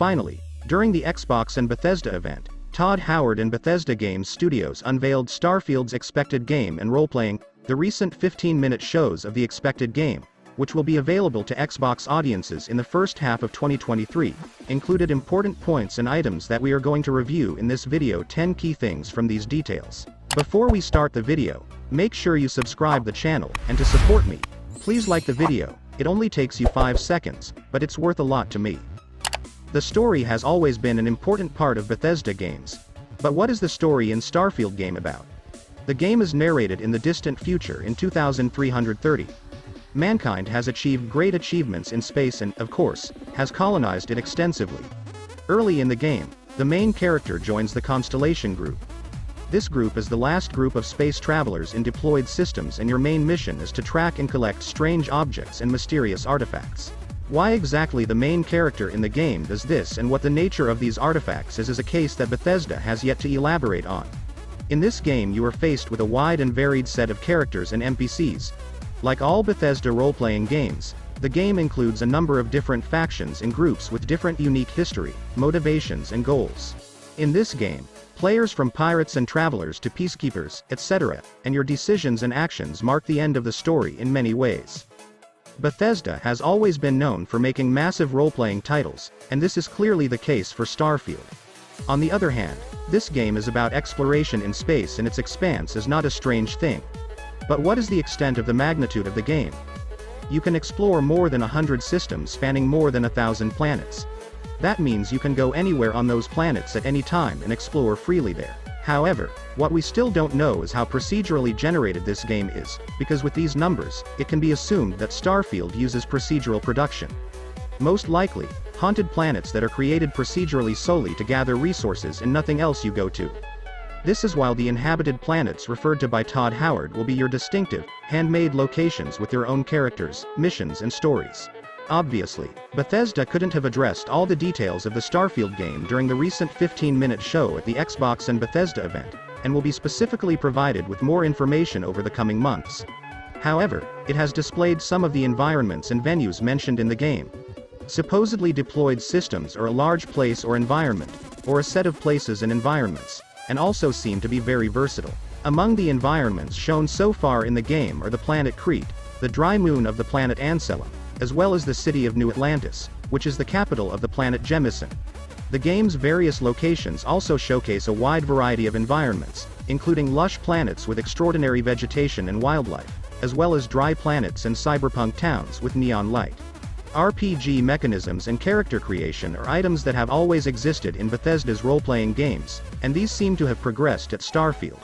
Finally, during the Xbox and Bethesda event, Todd Howard and Bethesda Games Studios unveiled Starfield's expected game and role-playing. The recent 15-minute shows of the expected game, which will be available to Xbox audiences in the first half of 2023, included important points and items that we are going to review in this video. 10 key things from these details. Before we start the video, make sure you subscribe the channel, and to support me, please like the video. It only takes you 5 seconds, but it's worth a lot to me. The story has always been an important part of Bethesda games. But what is the story in Starfield game about? The game is narrated in the distant future in 2330. Mankind has achieved great achievements in space and, of course, has colonized it extensively. Early in the game, the main character joins the Constellation Group. This group is the last group of space travelers in deployed systems, and your main mission is to track and collect strange objects and mysterious artifacts. Why exactly the main character in the game does this and what the nature of these artifacts is a case that Bethesda has yet to elaborate on. In this game you are faced with a wide and varied set of characters and NPCs. Like all Bethesda role-playing games, the game includes a number of different factions and groups with different unique history, motivations and goals. In this game, players from pirates and travelers to peacekeepers, etc., and your decisions and actions mark the end of the story in many ways. Bethesda has always been known for making massive role-playing titles, and this is clearly the case for Starfield. On the other hand, this game is about exploration in space, and its expanse is not a strange thing. But what is the extent of the magnitude of the game? You can explore more than 100 systems spanning more than 1,000 planets. That means you can go anywhere on those planets at any time and explore freely there. However, what we still don't know is how procedurally generated this game is, because with these numbers, it can be assumed that Starfield uses procedural production. Most likely, haunted planets that are created procedurally solely to gather resources and nothing else you go to. This is while the inhabited planets referred to by Todd Howard will be your distinctive, handmade locations with their own characters, missions and stories. Obviously, Bethesda couldn't have addressed all the details of the Starfield game during the recent 15-minute show at the Xbox and Bethesda event, and will be specifically provided with more information over the coming months. However, it has displayed some of the environments and venues mentioned in the game. Supposedly deployed systems are a large place or environment, or a set of places and environments, and also seem to be very versatile. Among the environments shown so far in the game are the planet Crete, the dry moon of the planet Anselm, as well as the city of New Atlantis, which is the capital of the planet Jemison. The game's various locations also showcase a wide variety of environments, including lush planets with extraordinary vegetation and wildlife, as well as dry planets and cyberpunk towns with neon light. RPG mechanisms and character creation are items that have always existed in Bethesda's role-playing games, and these seem to have progressed at Starfield.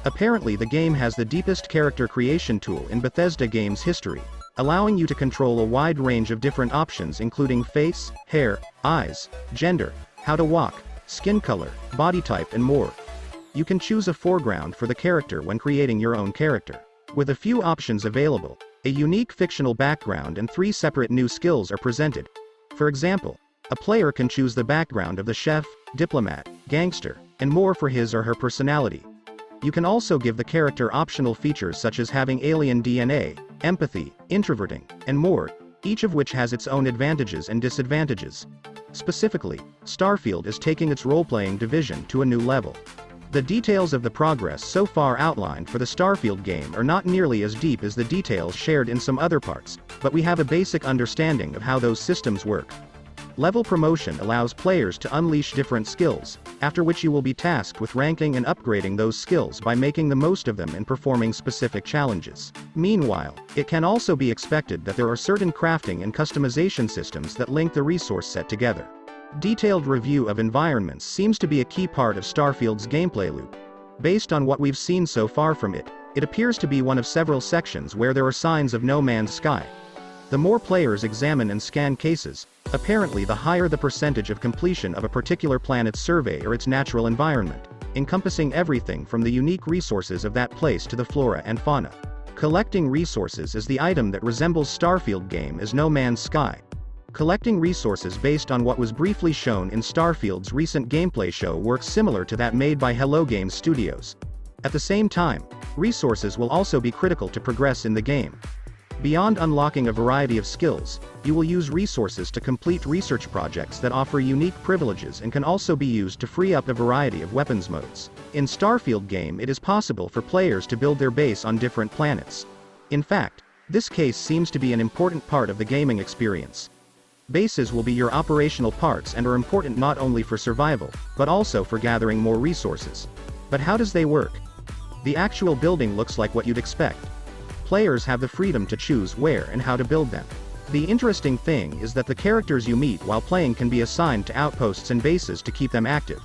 Apparently the game has the deepest character creation tool in Bethesda games history, allowing you to control a wide range of different options including face, hair, eyes, gender, how to walk, skin color, body type and more. You can choose a foreground for the character when creating your own character. With a few options available, a unique fictional background and 3 separate new skills are presented. For example, a player can choose the background of the chef, diplomat, gangster, and more for his or her personality. You can also give the character optional features such as having alien DNA, empathy, introverting, and more, each of which has its own advantages and disadvantages. Specifically, Starfield is taking its role-playing division to a new level. The details of the progress so far outlined for the Starfield game are not nearly as deep as the details shared in some other parts, but we have a basic understanding of how those systems work. Level promotion allows players to unleash different skills, after which you will be tasked with ranking and upgrading those skills by making the most of them and performing specific challenges. Meanwhile, it can also be expected that there are certain crafting and customization systems that link the resource set together. Detailed review of environments seems to be a key part of Starfield's gameplay loop. Based on what we've seen so far from it, it appears to be one of several sections where there are signs of no man's sky. The more players examine and scan cases, apparently the higher the percentage of completion of a particular planet's survey or its natural environment, encompassing everything from the unique resources of that place to the flora and fauna. Collecting resources is the item that resembles Starfield game as No Man's Sky. Collecting resources based on what was briefly shown in Starfield's recent gameplay show works similar to that made by Hello Games Studios. At the same time, resources will also be critical to progress in the game. Beyond unlocking a variety of skills, you will use resources to complete research projects that offer unique privileges and can also be used to free up a variety of weapons modes. In Starfield game, it is possible for players to build their base on different planets. In fact, this case seems to be an important part of the gaming experience. Bases will be your operational parts and are important not only for survival, but also for gathering more resources. But how does they work? The actual building looks like what you'd expect. Players have the freedom to choose where and how to build them. The interesting thing is that the characters you meet while playing can be assigned to outposts and bases to keep them active.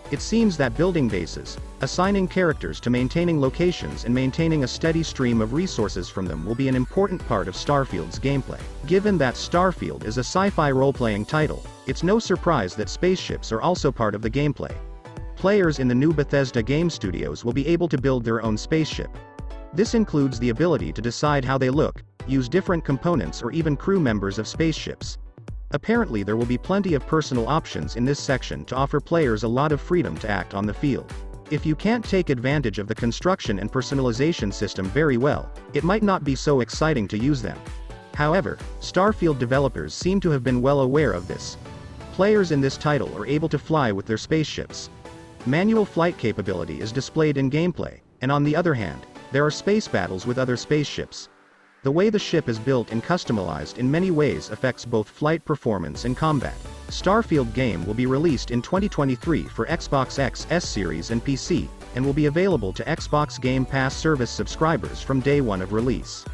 It seems that building bases, assigning characters to maintaining locations and maintaining a steady stream of resources from them will be an important part of Starfield's gameplay. Given that Starfield is a sci-fi role-playing title, it's no surprise that spaceships are also part of the gameplay. Players in the new Bethesda game studios will be able to build their own spaceship. This includes the ability to decide how they look, use different components or even crew members of spaceships. Apparently there will be plenty of personal options in this section to offer players a lot of freedom to act on the field. If you can't take advantage of the construction and personalization system very well, it might not be so exciting to use them. However, Starfield developers seem to have been well aware of this. Players in this title are able to fly with their spaceships. Manual flight capability is displayed in gameplay, and on the other hand, there are space battles with other spaceships. The way the ship is built and customized in many ways affects both flight performance and combat. Starfield game will be released in 2023 for Xbox X S Series and PC, and will be available to Xbox Game Pass service subscribers from day one of release.